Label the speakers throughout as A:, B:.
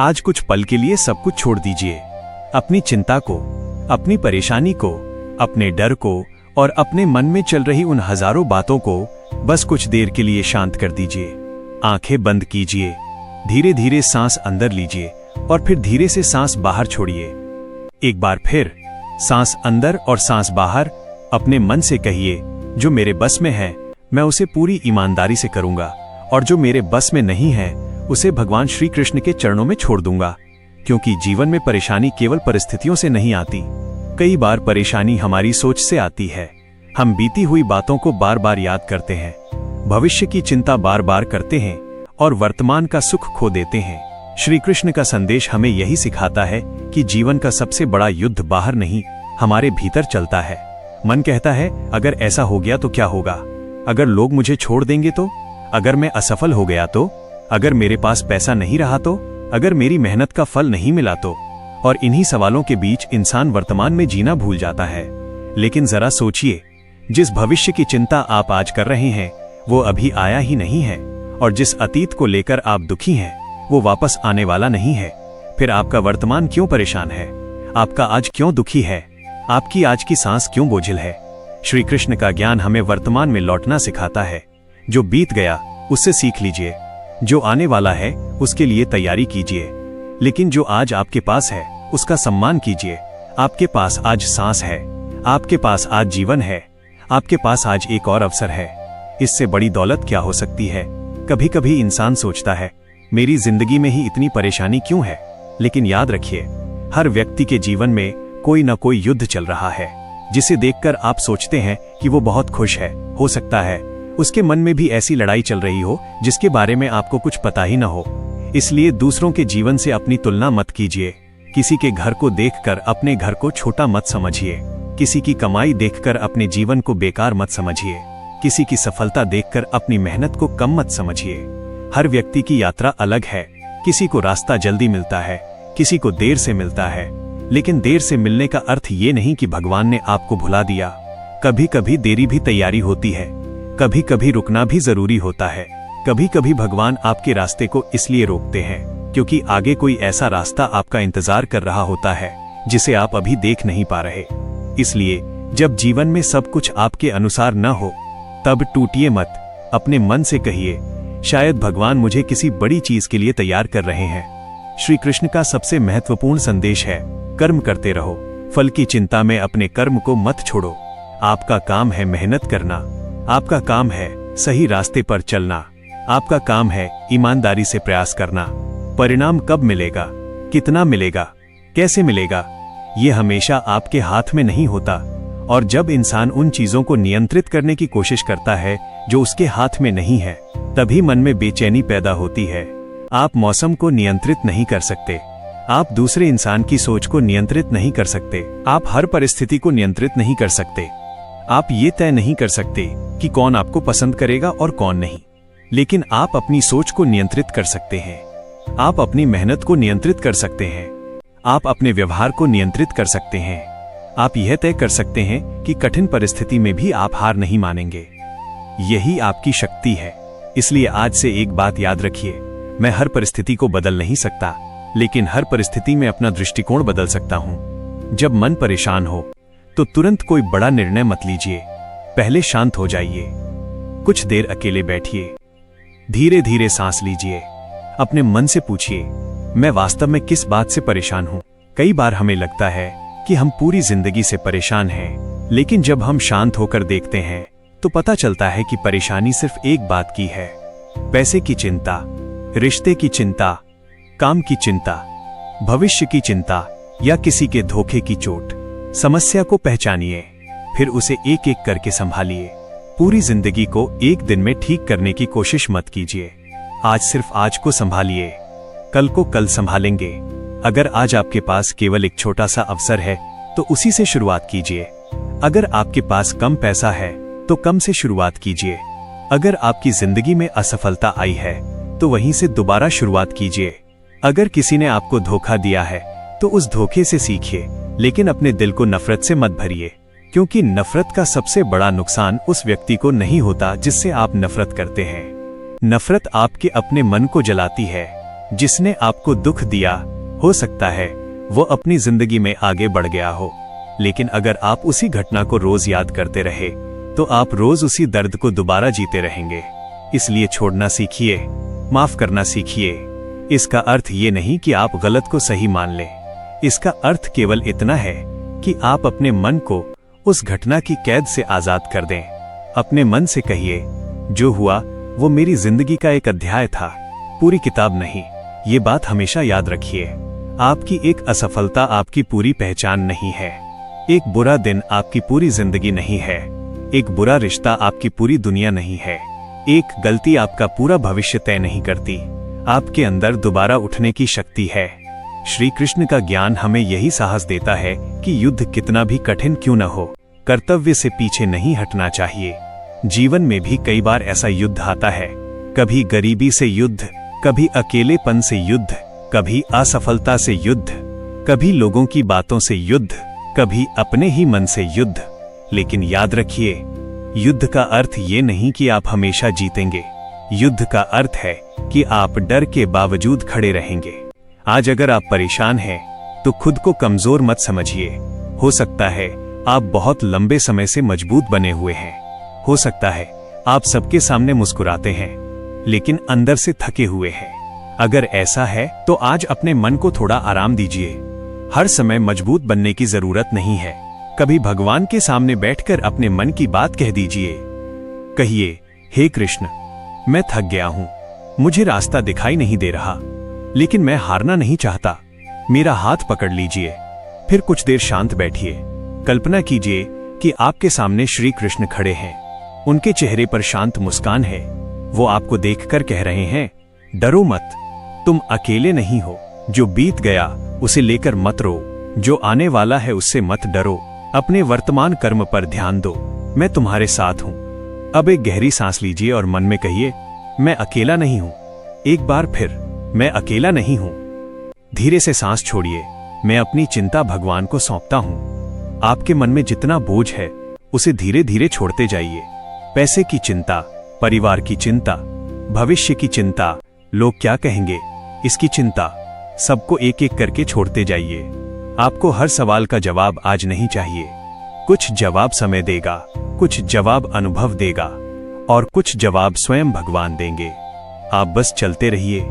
A: आज कुछ पल के लिए सब कुछ छोड़ दीजिए। अपनी चिंता को, अपनी परेशानी को, अपने डर को और अपने मन में चल रही उन हजारों बातों को बस कुछ देर के लिए शांत कर दीजिए। आंखें बंद कीजिए, धीरे धीरे सांस अंदर लीजिए और फिर धीरे से सांस बाहर छोड़िए। एक बार फिर सांस अंदर और सांस बाहर। अपने मन से कहिए, जो मेरे बस में है मैं उसे पूरी ईमानदारी से करूंगा और जो मेरे बस में नहीं है उसे भगवान श्री कृष्ण के चरणों में छोड़ दूंगा। क्योंकि जीवन में परेशानी केवल परिस्थितियों से नहीं आती, कई बार परेशानी हमारी सोच से आती है। हम बीती हुई बातों को बार बार याद करते हैं, भविष्य की चिंता बार बार करते हैं और वर्तमान का सुख खो देते हैं। श्री कृष्ण का संदेश हमें यही सिखाता है कि जीवन का सबसे बड़ा युद्ध बाहर नहीं, हमारे भीतर चलता है। मन कहता है, अगर ऐसा हो गया तो क्या होगा? अगर लोग मुझे छोड़ देंगे तो? अगर मैं असफल हो गया तो? अगर मेरे पास पैसा नहीं रहा तो? अगर मेरी मेहनत का फल नहीं मिला तो? और इन्हीं सवालों के बीच इंसान वर्तमान में जीना भूल जाता है। लेकिन जरा सोचिए, जिस भविष्य की चिंता आप आज कर रहे हैं वो अभी आया ही नहीं है, और जिस अतीत को लेकर आप दुखी हैं वो वापस आने वाला नहीं है। फिर आपका वर्तमान क्यों परेशान है? आपका आज क्यों दुखी है? आपकी आज की सांस क्यों बोझिल है? श्री कृष्ण का ज्ञान हमें वर्तमान में लौटना सिखाता है। जो बीत गया उससे सीख लीजिए, जो आने वाला है उसके लिए तैयारी कीजिए, लेकिन जो आज आपके पास है उसका सम्मान कीजिए। आपके पास आज सांस है, आपके पास आज जीवन है, आपके पास आज एक और अवसर है। इससे बड़ी दौलत क्या हो सकती है? कभी कभी इंसान सोचता है, मेरी जिंदगी में ही इतनी परेशानी क्यों है? लेकिन याद रखिए, हर व्यक्ति के जीवन में कोई न कोई युद्ध चल रहा है, जिसे देखकर आप सोचते हैं कि वो बहुत खुश है। हो सकता है उसके मन में भी ऐसी लड़ाई चल रही हो जिसके बारे में आपको कुछ पता ही न हो। इसलिए दूसरों के जीवन से अपनी तुलना मत कीजिए। किसी के घर को देखकर अपने घर को छोटा मत समझिए। किसी की कमाई देखकर अपने जीवन को बेकार मत समझिए। किसी की सफलता देखकर अपनी मेहनत को कम मत समझिए। हर व्यक्ति की यात्रा अलग है। किसी को रास्ता जल्दी मिलता है, किसी को देर से मिलता है। लेकिन देर से मिलने का अर्थ ये नहीं कि भगवान ने आपको भुला दिया। कभी कभी देरी भी तैयारी होती है, कभी कभी रुकना भी जरूरी होता है। कभी कभी भगवान आपके रास्ते को इसलिए रोकते हैं क्योंकि आगे कोई ऐसा रास्ता आपका इंतजार कर रहा होता है जिसे आप अभी देख नहीं पा रहे। इसलिए जब जीवन में सब कुछ आपके अनुसार न हो तब टूटिए मत। अपने मन से कहिए, शायद भगवान मुझे किसी बड़ी चीज के लिए तैयार कर रहे हैं। श्री कृष्ण का सबसे महत्वपूर्ण संदेश है, कर्म करते रहो, फल की चिंता में अपने कर्म को मत छोड़ो। आपका काम है मेहनत करना, आपका काम है सही रास्ते पर चलना, आपका काम है ईमानदारी से प्रयास करना। परिणाम कब मिलेगा, कितना मिलेगा, कैसे मिलेगा, ये हमेशा आपके हाथ में नहीं होता। और जब इंसान उन चीजों को नियंत्रित करने की कोशिश करता है जो उसके हाथ में नहीं है, तभी मन में बेचैनी पैदा होती है। आप मौसम को नियंत्रित नहीं कर सकते, आप दूसरे इंसान की सोच को नियंत्रित नहीं कर सकते, आप हर परिस्थिति को नियंत्रित नहीं कर सकते। आप ये तय नहीं कर सकते कि कौन आपको पसंद करेगा और कौन नहीं, लेकिन आप अपनी सोच को नियंत्रित कर सकते हैं। आप अपनी मेहनत को नियंत्रित कर सकते हैं, आप अपने व्यवहार को नियंत्रित कर सकते हैं। आप यह तय कर सकते हैं कि कठिन परिस्थिति में भी आप हार नहीं मानेंगे। यही आपकी शक्ति है। इसलिए आज से एक बात याद रखिए, मैं हर परिस्थिति को बदल नहीं सकता, लेकिन हर परिस्थिति में अपना दृष्टिकोण बदल सकता हूं। जब मन परेशान हो तो तुरंत कोई बड़ा निर्णय मत लीजिए। पहले शांत हो जाइए, कुछ देर अकेले बैठिए, धीरे धीरे सांस लीजिए। अपने मन से पूछिए, मैं वास्तव में किस बात से परेशान हूं? कई बार हमें लगता है कि हम पूरी जिंदगी से परेशान हैं, लेकिन जब हम शांत होकर देखते हैं तो पता चलता है कि परेशानी सिर्फ एक बात की है, पैसे की चिंता, रिश्ते की चिंता, काम की चिंता, भविष्य की चिंता या किसी के धोखे की चोट। समस्या को पहचानिए, फिर उसे एक एक करके संभालिए। पूरी जिंदगी को एक दिन में ठीक करने की कोशिश मत कीजिए। आज सिर्फ आज को संभालिए, कल को कल संभालेंगे। अगर आज आपके पास केवल एक छोटा सा अवसर है तो उसी से शुरुआत कीजिए। अगर आपके पास कम पैसा है तो कम से शुरुआत कीजिए। अगर आपकी जिंदगी में असफलता आई है तो वहीं से दोबारा शुरुआत कीजिए। अगर किसी ने आपको धोखा दिया है तो उस धोखे से सीखिए, लेकिन अपने दिल को नफरत से मत भरिए, क्योंकि नफरत का सबसे बड़ा नुकसान उस व्यक्ति को नहीं होता जिससे आप नफरत करते हैं। नफरत आपके अपने मन को जलाती है, जिसने आपको दुख दिया, हो सकता है वो अपनी जिंदगी में आगे बढ़ गया हो, लेकिन अगर आप उसी घटना को रोज याद करते रहे तो आप रोज उसी दर्द को दोबारा जीते रहेंगे। इसलिए छोड़ना सीखिए, माफ करना सीखिए। इसका अर्थ ये नहीं कि आप गलत को सही मान लें। इसका अर्थ केवल इतना है कि आप अपने मन को उस घटना की कैद से आजाद कर दें। अपने मन से कहिए, जो हुआ वो मेरी जिंदगी का एक अध्याय था, पूरी किताब नहीं। ये बात हमेशा याद रखिए। आपकी एक असफलता आपकी पूरी पहचान नहीं है। एक बुरा दिन आपकी पूरी जिंदगी नहीं है। एक बुरा रिश्ता आपकी पूरी दुनिया नहीं है। एक गलती आपका पूरा भविष्य तय नहीं करती। आपके अंदर दोबारा उठने की शक्ति है। श्री कृष्ण का ज्ञान हमें यही साहस देता है कि युद्ध कितना भी कठिन क्यों न हो, कर्तव्य से पीछे नहीं हटना चाहिए। जीवन में भी कई बार ऐसा युद्ध आता है, कभी गरीबी से युद्ध, कभी अकेलेपन से युद्ध, कभी असफलता से युद्ध, कभी लोगों की बातों से युद्ध, कभी अपने ही मन से युद्ध। लेकिन याद रखिए, युद्ध का अर्थ ये नहीं कि आप हमेशा जीतेंगे। युद्ध का अर्थ है कि आप डर के बावजूद खड़े रहेंगे। आज अगर आप परेशान हैं तो खुद को कमजोर मत समझिए। हो सकता है आप बहुत लंबे समय से मजबूत बने हुए हैं। हो सकता है आप सबके सामने मुस्कुराते हैं, लेकिन अंदर से थके हुए हैं। अगर ऐसा है तो आज अपने मन को थोड़ा आराम दीजिए। हर समय मजबूत बनने की जरूरत नहीं है। कभी भगवान के सामने बैठकर अपने मन की बात कह दीजिए। कहिए, हे कृष्ण, मैं थक गया हूं, मुझे रास्ता दिखाई नहीं दे रहा, लेकिन मैं हारना नहीं चाहता। मेरा हाथ पकड़ लीजिए। फिर कुछ देर शांत बैठिए। कल्पना कीजिए कि आपके सामने श्री कृष्ण खड़े हैं। उनके चेहरे पर शांत मुस्कान है। वो आपको देखकर कह रहे हैं, डरो मत, तुम अकेले नहीं हो। जो बीत गया उसे लेकर मत रो, जो आने वाला है उससे मत डरो। अपने वर्तमान कर्म पर ध्यान दो, मैं तुम्हारे साथ हूं। अब एक गहरी सांस लीजिए और मन में कहिए, मैं अकेला नहीं हूं। एक बार फिर, मैं अकेला नहीं हूं। धीरे से सांस छोड़िए। मैं अपनी चिंता भगवान को सौंपता हूं। आपके मन में जितना बोझ है उसे धीरे धीरे छोड़ते जाइए। पैसे की चिंता, परिवार की चिंता, भविष्य की चिंता, लोग क्या कहेंगे, इसकी चिंता, सबको एक एक करके छोड़ते जाइए। आपको हर सवाल का जवाब आज नहीं चाहिए। कुछ जवाब समय देगा, कुछ जवाब अनुभव देगा और कुछ जवाब स्वयं भगवान देंगे। आप बस चलते रहिए।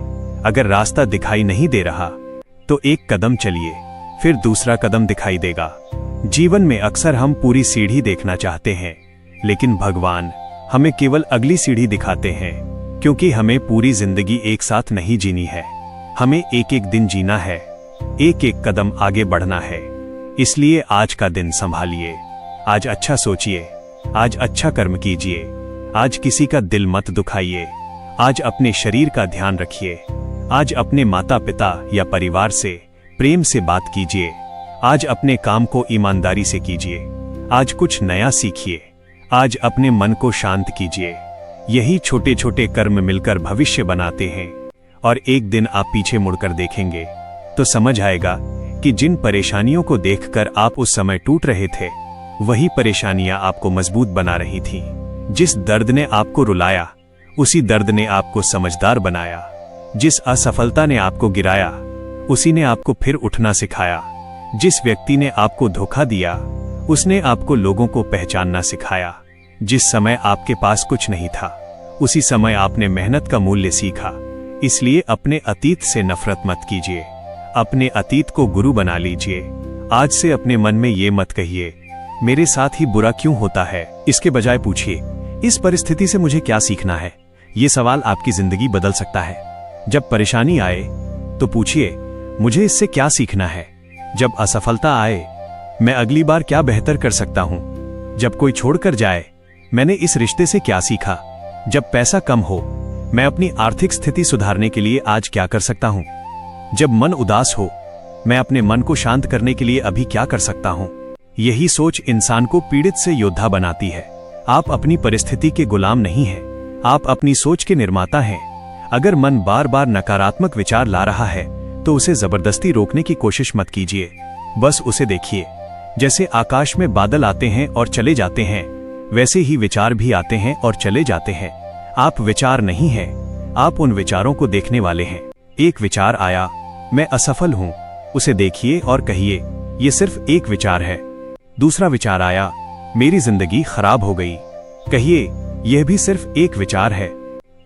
A: अगर रास्ता दिखाई नहीं दे रहा तो एक कदम चलिए, फिर दूसरा कदम दिखाई देगा। जीवन में अक्सर हम पूरी सीढ़ी देखना चाहते हैं, लेकिन भगवान हमें केवल अगली सीढ़ी दिखाते हैं, क्योंकि हमें पूरी जिंदगी एक साथ नहीं जीनी है। हमें एक एक दिन जीना है, एक एक कदम आगे बढ़ना है। इसलिए आज का दिन संभालिए। आज अच्छा सोचिए, आज अच्छा कर्म कीजिए, आज किसी का दिल मत दुखाइए, आज अपने शरीर का ध्यान रखिए, आज अपने माता पिता या परिवार से प्रेम से बात कीजिए, आज अपने काम को ईमानदारी से कीजिए, आज कुछ नया सीखिए, आज अपने मन को शांत कीजिए। यही छोटे छोटे कर्म मिलकर भविष्य बनाते हैं और एक दिन आप पीछे मुड़कर देखेंगे तो समझ आएगा कि जिन परेशानियों को देखकर आप उस समय टूट रहे थे, वही परेशानियां आपको मजबूत बना रही थीं। जिस दर्द ने आपको रुलाया, उसी दर्द ने आपको समझदार बनाया। जिस असफलता ने आपको गिराया, उसी ने आपको फिर उठना सिखाया। जिस व्यक्ति ने आपको धोखा दिया, उसने आपको लोगों को पहचानना सिखाया। जिस समय आपके पास कुछ नहीं था, उसी समय आपने मेहनत का मूल्य सीखा। इसलिए अपने अतीत से नफरत मत कीजिए, अपने अतीत को गुरु बना लीजिए। आज से अपने मन में ये मत कहिए, मेरे साथ ही बुरा क्यों होता है। इसके बजाय पूछिए, इस परिस्थिति से मुझे क्या सीखना है। ये सवाल आपकी जिंदगी बदल सकता है। जब परेशानी आए तो पूछिए, मुझे इससे क्या सीखना है। जब असफलता आए, मैं अगली बार क्या बेहतर कर सकता हूं। जब कोई छोड़कर जाए, मैंने इस रिश्ते से क्या सीखा। जब पैसा कम हो, मैं अपनी आर्थिक स्थिति सुधारने के लिए आज क्या कर सकता हूं। जब मन उदास हो, मैं अपने मन को शांत करने के लिए अभी क्या कर सकता हूं। यही सोच इंसान को पीड़ित से योद्धा बनाती है। आप अपनी परिस्थिति के गुलाम नहीं हैं, आप अपनी सोच के निर्माता हैं। अगर मन बार बार नकारात्मक विचार ला रहा है तो उसे जबरदस्ती रोकने की कोशिश मत कीजिए। बस उसे देखिए। जैसे आकाश में बादल आते हैं और चले जाते हैं, वैसे ही विचार भी आते हैं और चले जाते हैं। आप विचार नहीं हैं, आप उन विचारों को देखने वाले हैं। एक विचार आया, मैं असफल हूं, उसे देखिए और कहिए, ये सिर्फ एक विचार है। दूसरा विचार आया, मेरी जिंदगी खराब हो गई, कहिए, यह भी सिर्फ एक विचार है।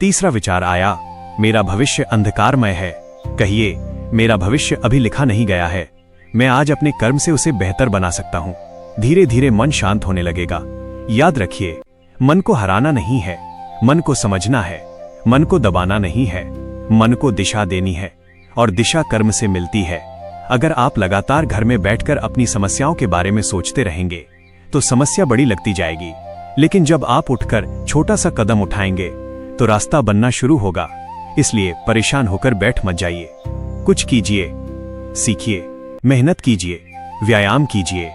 A: तीसरा विचार आया, मेरा भविष्य अंधकारमय है, कहिए, मेरा भविष्य अभी लिखा नहीं गया है, मैं आज अपने कर्म से उसे बेहतर बना सकता हूं। धीरे धीरे मन शांत होने लगेगा। याद रखिए, मन को हराना नहीं है, मन को समझना है, मन को दबाना नहीं है, मन को दिशा देनी है, और दिशा कर्म से मिलती है। अगर आप लगातार घर में बैठकर अपनी समस्याओं के बारे में सोचते रहेंगे तो समस्या बड़ी लगती जाएगी, लेकिन जब आप उठकर छोटा सा कदम उठाएंगे तो रास्ता बनना शुरू होगा। इसलिए परेशान होकर बैठ मत जाइए, कुछ कीजिए, सीखिए, मेहनत कीजिए, व्यायाम कीजिए,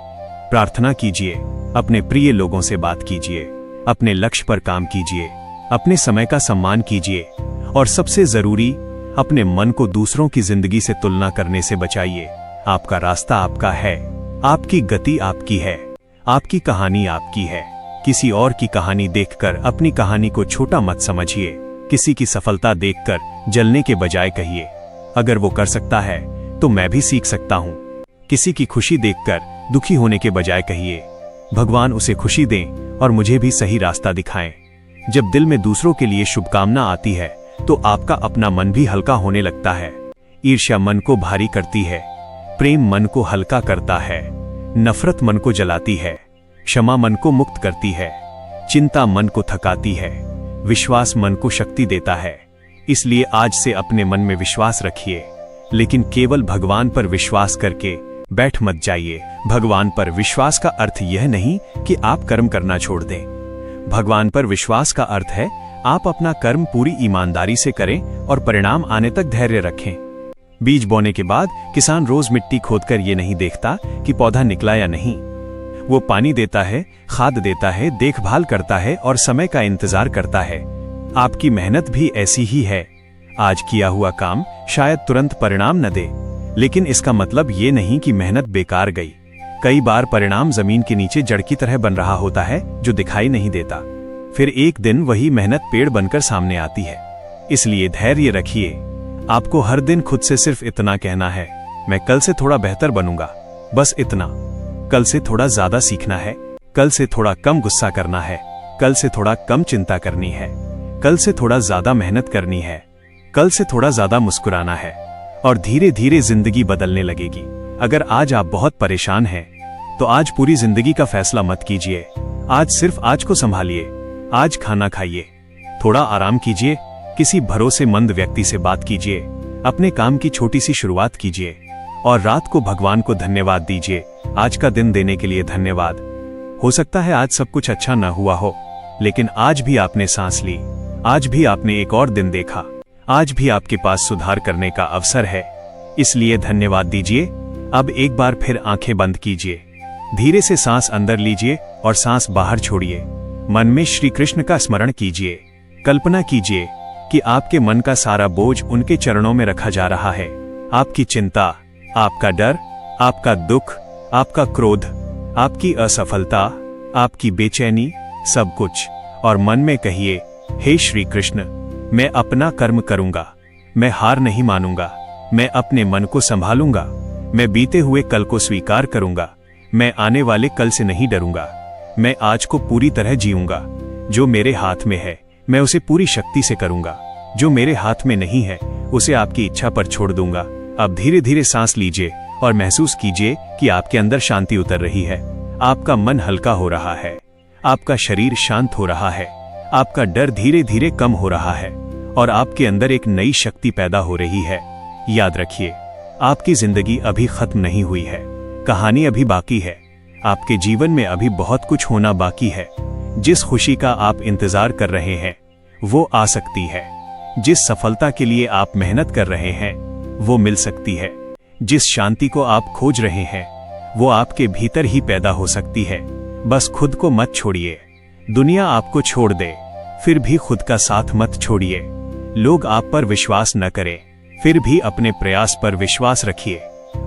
A: प्रार्थना कीजिए, अपने प्रिय लोगों से बात कीजिए, अपने लक्ष्य पर काम कीजिए, अपने समय का सम्मान कीजिए, और सबसे जरूरी, अपने मन को दूसरों की जिंदगी से तुलना करने से बचाइए। आपका रास्ता आपका है, आपकी गति आपकी है, आपकी कहानी आपकी है। किसी और की कहानी देखकर अपनी कहानी को छोटा मत समझिए। किसी की सफलता देखकर जलने के बजाय कहिए, अगर वो कर सकता है तो मैं भी सीख सकता हूं। किसी की खुशी देखकर दुखी होने के बजाय कहिए, भगवान उसे खुशी दें और मुझे भी सही रास्ता दिखाएं। जब दिल में दूसरों के लिए शुभकामना आती है तो आपका अपना मन भी हल्का होने लगता है। ईर्ष्या मन को भारी करती है, प्रेम मन को हल्का करता है, नफरत मन को जलाती है, क्षमा मन को मुक्त करती है, चिंता मन को थकाती है, विश्वास मन को शक्ति देता है। इसलिए आज से अपने मन में विश्वास रखिए, लेकिन केवल भगवान पर विश्वास करके बैठ मत जाइए। भगवान पर विश्वास का अर्थ यह नहीं कि आप कर्म करना छोड़ दें। भगवान पर विश्वास का अर्थ है आप अपना कर्म पूरी ईमानदारी से करें और परिणाम आने तक धैर्य रखें। बीज बोने के बाद किसान रोज मिट्टी खोदकर ये नहीं देखता कि पौधा निकला या नहीं। वो पानी देता है, खाद देता है, देखभाल करता है और समय का इंतजार करता है। आपकी मेहनत भी ऐसी ही है। आज किया हुआ काम शायद तुरंत परिणाम न दे, लेकिन इसका मतलब ये नहीं कि मेहनत बेकार गई। कई बार परिणाम जमीन के नीचे जड़ की तरह बन रहा होता है जो दिखाई नहीं देता। फिर एक दिन वही मेहनत पेड़ बनकर सामने आती है। इसलिए धैर्य रखिए। आपको हर दिन खुद से सिर्फ इतना कहना है, मैं कल से थोड़ा बेहतर बनूंगा, बस इतना। कल से थोड़ा ज्यादा सीखना है, कल से थोड़ा कम गुस्सा करना है, कल से थोड़ा कम चिंता करनी है, कल से थोड़ा ज्यादा मेहनत करनी है, कल से थोड़ा ज्यादा मुस्कुराना है, और धीरे धीरे जिंदगी बदलने लगेगी। अगर आज आप बहुत परेशान हैं तो आज पूरी जिंदगी का फैसला मत कीजिए। आज सिर्फ आज को संभालिए। आज खाना खाइए, थोड़ा आराम कीजिए, किसी भरोसेमंद व्यक्ति से बात कीजिए, अपने काम की छोटी सी शुरुआत कीजिए, और रात को भगवान को धन्यवाद दीजिए। आज का दिन देने के लिए धन्यवाद। हो सकता है आज सब कुछ अच्छा न हुआ हो, लेकिन आज भी आपने सांस ली, आज भी आपने एक और दिन देखा, आज भी आपके पास सुधार करने का अवसर है। इसलिए धन्यवाद दीजिए। अब एक बार फिर आंखें बंद कीजिए, धीरे से सांस अंदर लीजिए और सांस बाहर छोड़िए। मन में श्री कृष्ण का स्मरण कीजिए। कल्पना कीजिए कि आपके मन का सारा बोझ उनके चरणों में रखा जा रहा है। आपकी चिंता, आपका डर, आपका दुख, आपका क्रोध, आपकी असफलता, आपकी बेचैनी, सब कुछ। और मन में कहिए, हे श्री कृष्ण, मैं अपना कर्म करूंगा, मैं हार नहीं मानूंगा, मैं अपने मन को संभालूंगा, मैं बीते हुए कल को स्वीकार करूंगा, मैं आने वाले कल से नहीं डरूंगा, मैं आज को पूरी तरह जीऊंगा। जो मेरे हाथ में है मैं उसे पूरी शक्ति से करूंगा, जो मेरे हाथ में नहीं है उसे आपकी इच्छा पर छोड़ दूंगा। अब धीरे धीरे सांस लीजिए और महसूस कीजिए कि आपके अंदर शांति उतर रही है। आपका मन हल्का हो रहा है, आपका शरीर शांत हो रहा है, आपका डर धीरे धीरे कम हो रहा है, और आपके अंदर एक नई शक्ति पैदा हो रही है। याद रखिए, आपकी जिंदगी अभी खत्म नहीं हुई है, कहानी अभी बाकी है। आपके जीवन में अभी बहुत कुछ होना बाकी है। जिस खुशी का आप इंतजार कर रहे हैं वो आ सकती है। जिस सफलता के लिए आप मेहनत कर रहे हैं वो मिल सकती है। जिस शांति को आप खोज रहे हैं वो आपके भीतर ही पैदा हो सकती है। बस खुद को मत छोड़िए। दुनिया आपको छोड़ दे फिर भी खुद का साथ मत छोड़िए। लोग आप पर विश्वास न करें फिर भी अपने प्रयास पर विश्वास रखिए।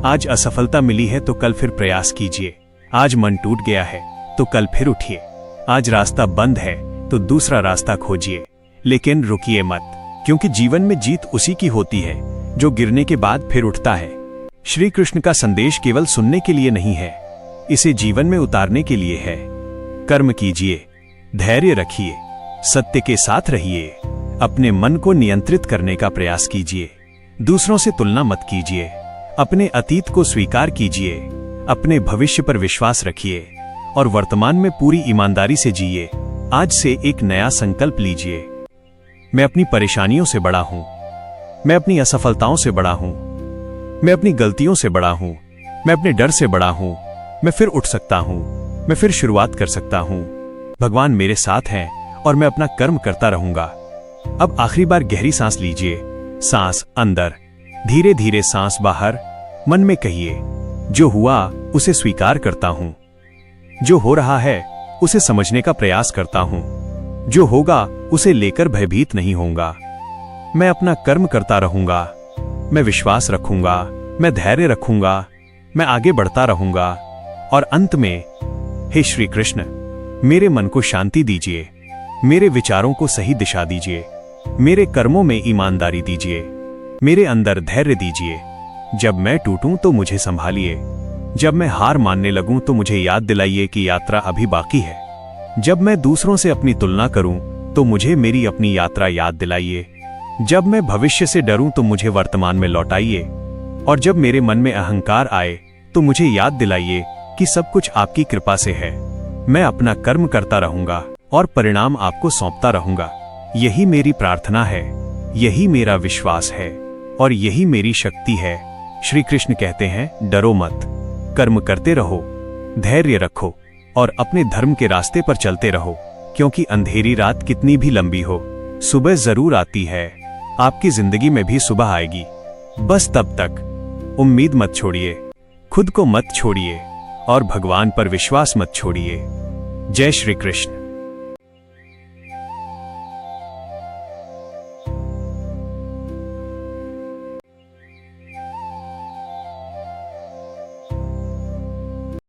A: आज असफलता मिली है तो कल फिर प्रयास कीजिए। आज मन टूट गया है तो कल फिर उठिए। आज रास्ता बंद है तो दूसरा रास्ता खोजिए, लेकिन रुकिए मत, क्योंकि जीवन में जीत उसी की होती है जो गिरने के बाद फिर उठता है। श्री कृष्ण का संदेश केवल सुनने के लिए नहीं है, इसे जीवन में उतारने के लिए है। कर्म कीजिए, धैर्य रखिए, सत्य के साथ रहिए, अपने मन को नियंत्रित करने का प्रयास कीजिए, दूसरों से तुलना मत कीजिए, अपने अतीत को स्वीकार कीजिए, अपने भविष्य पर विश्वास रखिए और वर्तमान में पूरी ईमानदारी से जिए। आज से एक नया संकल्प लीजिए। मैं अपनी परेशानियों से बड़ा हूं, मैं अपनी असफलताओं से बड़ा हूं, मैं अपनी गलतियों से बड़ा हूं, मैं अपने डर से बड़ा हूं, मैं फिर उठ सकता हूं, मैं फिर शुरुआत कर सकता हूं। भगवान मेरे साथ हैं और मैं अपना कर्म करता रहूंगा। अब आखिरी बार गहरी सांस लीजिए, सांस अंदर, धीरे धीरे सांस बाहर। मन में कहिए, जो हुआ उसे स्वीकार करता हूं, जो हो रहा है उसे समझने का प्रयास करता हूं, जो होगा उसे लेकर भयभीत नहीं होऊंगा। मैं अपना कर्म करता रहूंगा, मैं विश्वास रखूंगा, मैं धैर्य रखूंगा, मैं आगे बढ़ता रहूंगा। और अंत में, हे श्री कृष्ण, मेरे मन को शांति दीजिए, मेरे विचारों को सही दिशा दीजिए, मेरे कर्मों में ईमानदारी दीजिए, मेरे अंदर धैर्य दीजिए। जब मैं टूटूं तो मुझे संभालिए, जब मैं हार मानने लगूं तो मुझे याद दिलाइए कि यात्रा अभी बाकी है। जब मैं दूसरों से अपनी तुलना करूं तो मुझे मेरी अपनी यात्रा याद दिलाइए। जब मैं भविष्य से डरूं तो मुझे वर्तमान में लौटाइए। और जब मेरे मन में अहंकार आए तो मुझे याद दिलाइए कि सब कुछ आपकी कृपा से है। मैं अपना कर्म करता रहूंगा और परिणाम आपको सौंपता रहूंगा। यही मेरी प्रार्थना है, यही मेरा विश्वास है और यही मेरी शक्ति है। श्री कृष्ण कहते हैं, डरो मत, कर्म करते रहो, धैर्य रखो और अपने धर्म के रास्ते पर चलते रहो, क्योंकि अंधेरी रात कितनी भी लंबी हो, सुबह जरूर आती है। आपकी जिंदगी में भी सुबह आएगी। बस तब तक उम्मीद मत छोड़िए, खुद को मत छोड़िए और भगवान पर विश्वास मत छोड़िए। जय श्री कृष्ण।